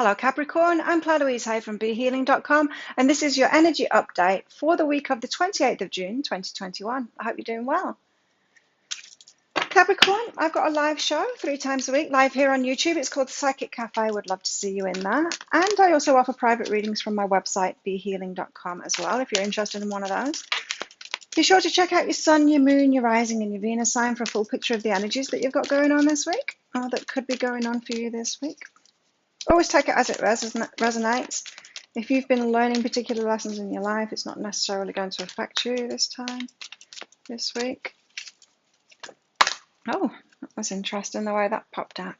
Hello Capricorn, I'm Claire Louise Hay from BeHealing.com and this is your energy update for the week of the 28th of June 2021. I hope you're doing well. Capricorn, I've got a live show 3 times a week, live here on YouTube. It's called the Psychic Cafe. I would love to see you in there. And I also offer private readings from my website, BeHealing.com as well, if you're interested in one of those. Be sure to check out your Sun, your Moon, your Rising and your Venus sign for a full picture of the energies that you've got going on this week, or that could be going on for you this week. Always take it as it resonates. If you've been learning particular lessons in your life, it's not necessarily going to affect you this week. Oh, that was interesting the way that popped out.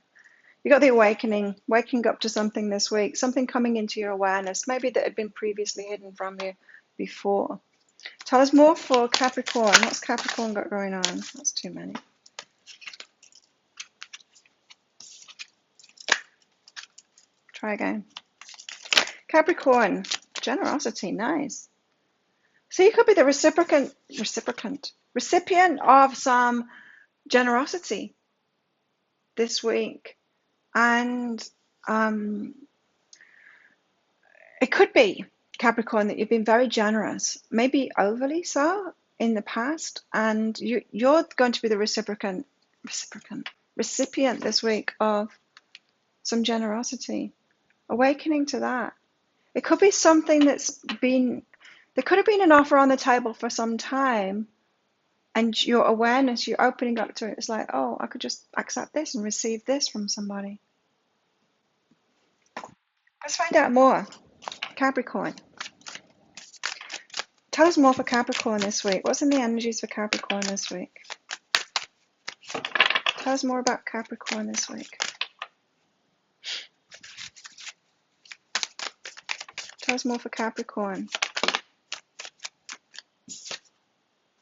You got the awakening, waking up to something this week, something coming into your awareness, maybe that had been previously hidden from you before. Tell us more for Capricorn. What's Capricorn got going on? That's too many. Try again. Capricorn, generosity, nice. So you could be the recipient of some generosity this week. And it could be, Capricorn, that you've been very generous, maybe overly so in the past, and you're going to be the recipient this week of some generosity. Awakening to that. It could be something there could have been an offer on the table for some time, and your awareness, you're opening up to it. It's like, oh, I could just accept this and receive this from somebody. Let's find out more. Capricorn. Tell us more for Capricorn this week. What's in the energies for Capricorn this week? Tell us more about Capricorn this week. Tell us more for Capricorn.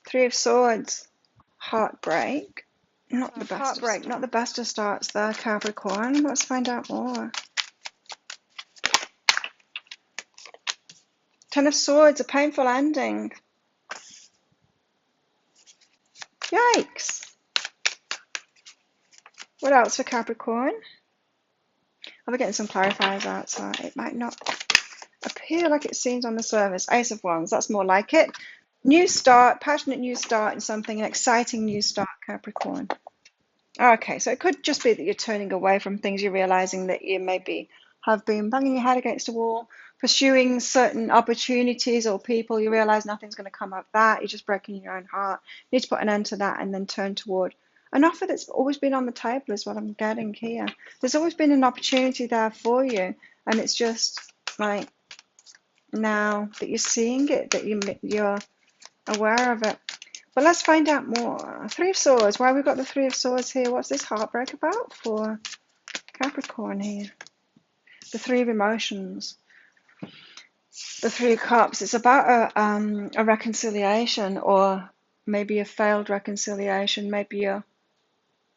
3 of Swords. Heartbreak. Not the best of starts there, Capricorn. Let's find out more. 10 of Swords, a painful ending. Yikes. What else for Capricorn? I'll be getting some clarifiers out, so it might not appear like it seems on the surface. Ace of Wands, that's more like it. New start, passionate new start in something, an exciting new start, Capricorn. Okay, so it could just be that you're turning away from things, you're realizing that you maybe have been banging your head against a wall, pursuing certain opportunities or people, you realize nothing's going to come of that, you're just breaking your own heart. You need to put an end to that and then turn toward an offer that's always been on the table is what I'm getting here. There's always been an opportunity there for you, and it's just like now that you're seeing it, that you're aware of it. But let's find out more. 3 of Swords. Why have we got the 3 of Swords here? What's this heartbreak about for Capricorn here? The 3 of Emotions. The 3 of Cups. It's about a reconciliation, or maybe a failed reconciliation. Maybe you're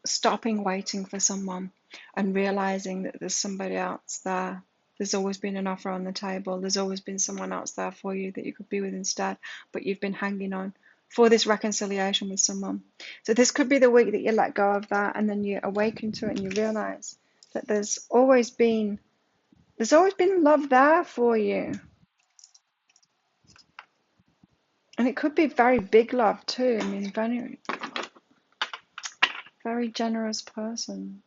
stopping waiting for someone and realizing that there's somebody else there. There's always been an offer on the table. There's always been someone else there for you that you could be with instead, but you've been hanging on for this reconciliation with someone. So this could be the week that you let go of that, and then you awaken to it and you realize that there's always been love there for you. And it could be very big love too. I mean, very, very generous person.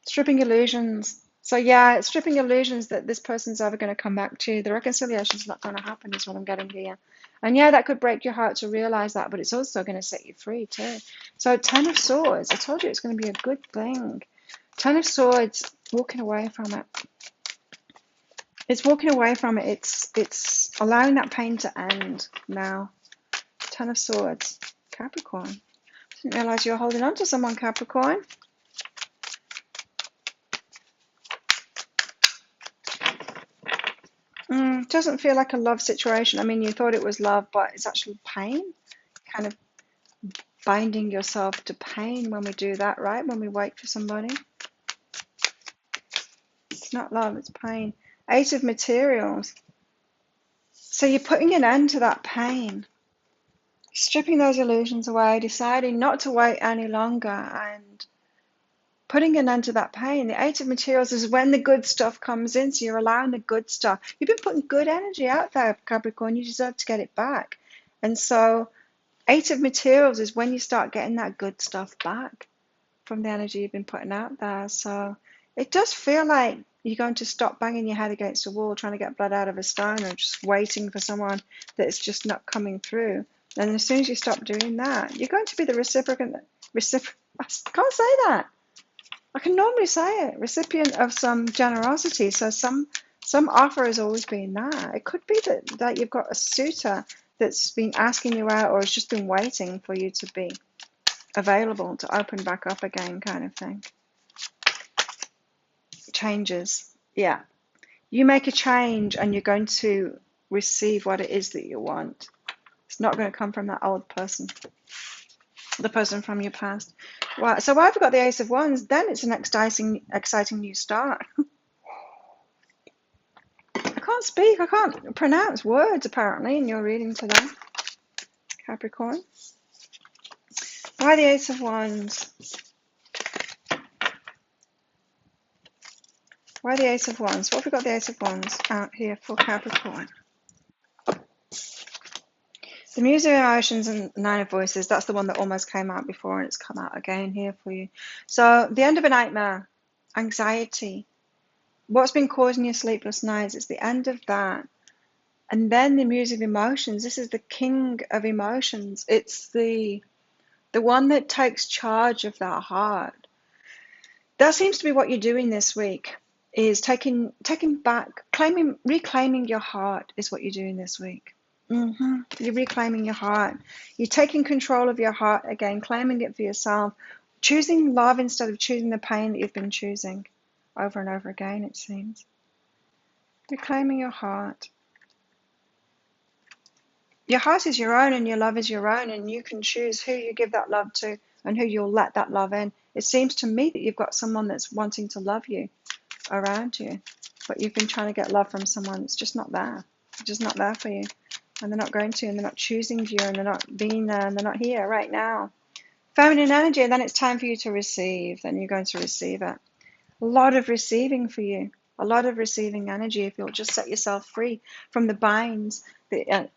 Stripping illusions. So yeah, it's stripping illusions that this person's ever going to come back to you. The reconciliation's not going to happen is what I'm getting here. And yeah, that could break your heart to realize that, but it's also going to set you free too. So 10 of Swords. I told you it's going to be a good thing. 10 of Swords, walking away from it. It's walking away from it. It's allowing that pain to end now. 10 of Swords. Capricorn. Didn't realize you were holding on to someone, Capricorn. Doesn't feel like a love situation. I mean, you thought it was love, but it's actually pain. Kind of binding yourself to pain when we do that, right? When we wait for somebody. It's not love, it's pain. 8 of Materials. So you're putting an end to that pain. stripping those illusions away, deciding not to wait any longer, and putting an end to that pain. The Eight of Materials is when the good stuff comes in, so you're allowing the good stuff. You've been putting good energy out there, Capricorn. You deserve to get it back. And so Eight of Materials is when you start getting that good stuff back from the energy you've been putting out there. So it does feel like you're going to stop banging your head against a wall trying to get blood out of a stone, or just waiting for someone that's just not coming through. And as soon as you stop doing that, you're going to be the recipient. I can't say that. I can normally say it. Recipient of some generosity. So some offer has always been that. It could be that you've got a suitor that's been asking you out, or has just been waiting for you to be available to open back up again, kind of thing. Changes. Yeah. You make a change and you're going to receive what it is that you want. It's not going to come from that old person, the person from your past. Well, so I've got the Ace of Wands. Then it's an exciting new start. I can't speak. I can't pronounce words, apparently, in your reading today, Capricorn. Why the Ace of Wands? Why the Ace of Wands? What have we got the Ace of Wands out here for Capricorn? The Music of Emotions and Nine of Voices, that's the one that almost came out before, and it's come out again here for you. So the end of a nightmare, anxiety, what's been causing you sleepless nights, it's the end of that. And then the Music of Emotions, this is the king of emotions. It's the one that takes charge of that heart. That seems to be what you're doing this week, is taking back, reclaiming your heart is what you're doing this week. You're reclaiming your heart. You're taking control of your heart again, claiming it for yourself, choosing love instead of choosing the pain that you've been choosing over and over again, it seems. Reclaiming your heart. Your heart is your own and your love is your own, and you can choose who you give that love to and who you'll let that love in. It seems to me that you've got someone that's wanting to love you around you, but you've been trying to get love from someone that's just not there. It's just not there for you. And they're not going to, and they're not choosing you, and they're not being there, and they're not here right now. Feminine energy, and then it's time for you to receive. Then you're going to receive it. A lot of receiving for you. A lot of receiving energy if you'll just set yourself free from the binds that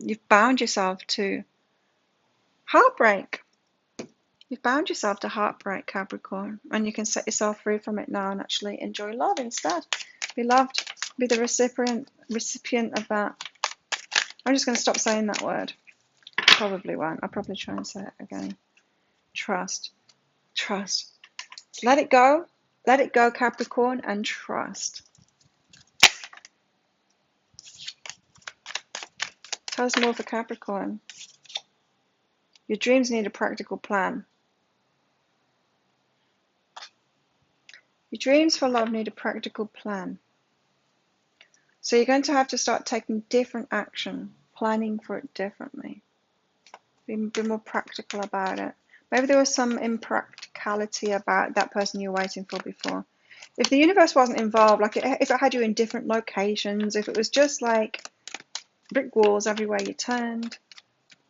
you've bound yourself to. Heartbreak. You've bound yourself to heartbreak, Capricorn, and you can set yourself free from it now and actually enjoy love instead. Be loved. Be the recipient of that. I'm just going to stop saying that word. Probably won't. I'll probably try and say it again. Trust. Trust. Let it go. Let it go, Capricorn, and trust. Tell us more for Capricorn. Your dreams need a practical plan. Your dreams for love need a practical plan. So you're going to have to start taking different action, planning for it differently. Be more practical about it. Maybe there was some impracticality about that person you were waiting for before. If the universe wasn't involved, like if it had you in different locations, if it was just like brick walls everywhere you turned,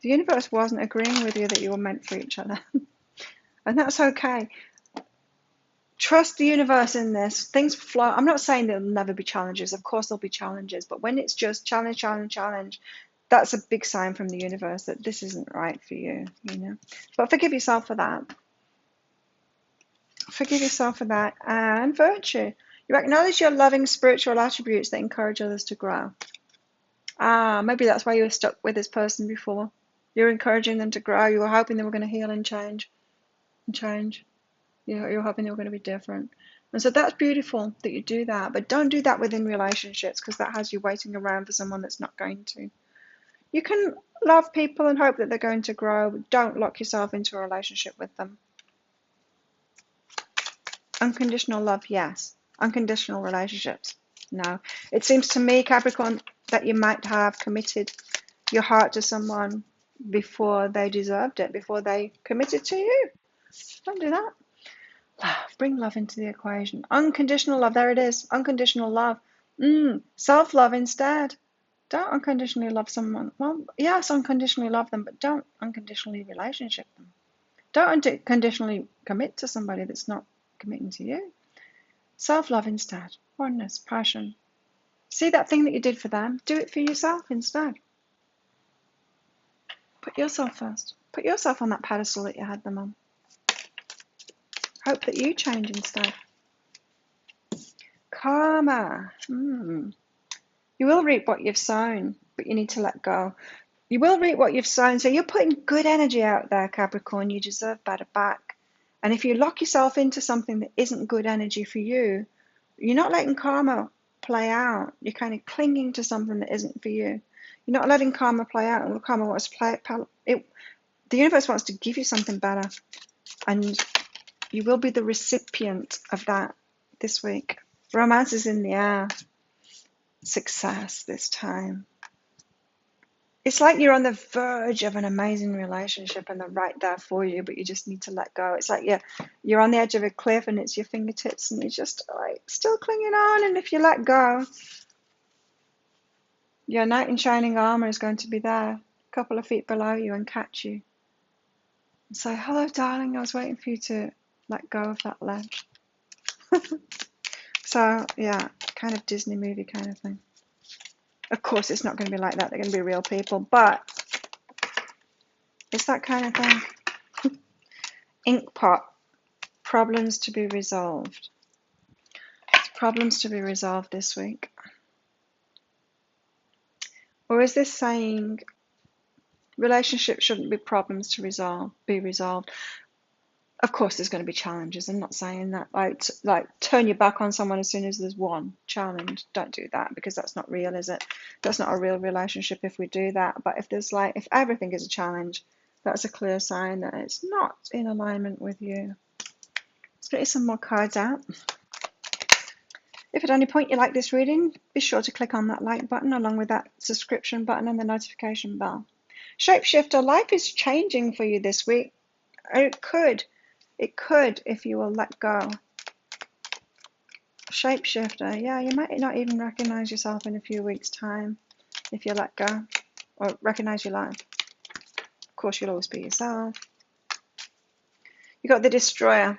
the universe wasn't agreeing with you that you were meant for each other. And that's okay. Trust the universe in this. Things flow. I'm not saying there'll never be challenges. Of course there'll be challenges. But when it's just challenge, challenge, challenge, that's a big sign from the universe that this isn't right for you, you know. But forgive yourself for that. Forgive yourself for that. And virtue. You acknowledge your loving spiritual attributes that encourage others to grow. Maybe that's why you were stuck with this person before. You were encouraging them to grow. You were hoping they were going to heal and change. You're hoping they were going to be different. And so that's beautiful that you do that. But don't do that within relationships, because that has you waiting around for someone that's not going to. You can love people and hope that they're going to grow, but don't lock yourself into a relationship with them. Unconditional love, yes. Unconditional relationships, no. It seems to me, Capricorn, that you might have committed your heart to someone before they deserved it, before they committed to you. Don't do that. Bring love into the equation. Unconditional love, there it is. Unconditional love. Self-love instead. Don't unconditionally love someone. Well, yes, unconditionally love them, but don't unconditionally relationship them. Don't unconditionally commit to somebody that's not committing to you. Self-love instead. Oneness, passion. See that thing that you did for them? Do it for yourself instead. Put yourself first. Put yourself on that pedestal that you had them on. Hope that you change instead. Karma. You will reap what you've sown, but you need to let go. You will reap what you've sown. So you're putting good energy out there, Capricorn. You deserve better back. And if you lock yourself into something that isn't good energy for you, you're not letting karma play out. You're kind of clinging to something that isn't for you. You're not letting karma play out. And karma wants to play it. The universe wants to give you something better. And you will be the recipient of that this week. Romance is in the air. Success this time. It's like you're on the verge of an amazing relationship and they're right there for you, but you just need to let go. It's like you're on the edge of a cliff and it's your fingertips and you're just like still clinging on. And if you let go, your knight in shining armor is going to be there a couple of feet below you and catch you. And say, hello, darling, I was waiting for you to let go of that ledge. So, yeah, kind of Disney movie kind of thing. Of course, it's not going to be like that. They're going to be real people, but it's that kind of thing. Inkpot. Problems to be resolved. Problems to be resolved this week. Or is this saying relationships shouldn't be problems to be resolved? Of course, there's going to be challenges. I'm not saying that. Like turn your back on someone as soon as there's one challenge. Don't do that because that's not real, is it? That's not a real relationship if we do that. But if everything is a challenge, that's a clear sign that it's not in alignment with you. Let's get some more cards out. If at any point you like this reading, be sure to click on that like button along with that subscription button and the notification bell. Shapeshifter, life is changing for you this week. It could if you will let go. Shapeshifter, yeah, you might not even recognize yourself in a few weeks' time if you let go or recognize your life. Of course, you'll always be yourself. You got the Destroyer.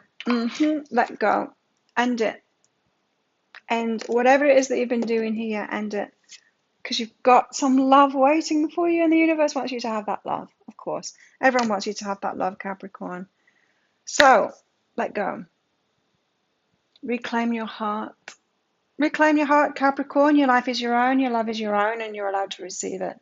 Let go. End it. And whatever it is that you've been doing here, end it. Because you've got some love waiting for you and the universe wants you to have that love, of course. Everyone wants you to have that love, Capricorn. So, let go. Reclaim your heart. Reclaim your heart, Capricorn. Your life is your own, your love is your own, and you're allowed to receive it.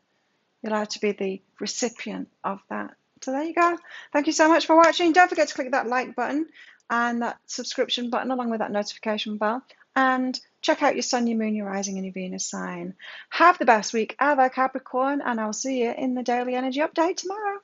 You're allowed to be the recipient of that. So there you go. Thank you so much for watching. Don't forget to click that like button and that subscription button along with that notification bell. And check out your sun, your moon, your rising, and your Venus sign. Have the best week ever, Capricorn, and I'll see you in the daily energy update tomorrow.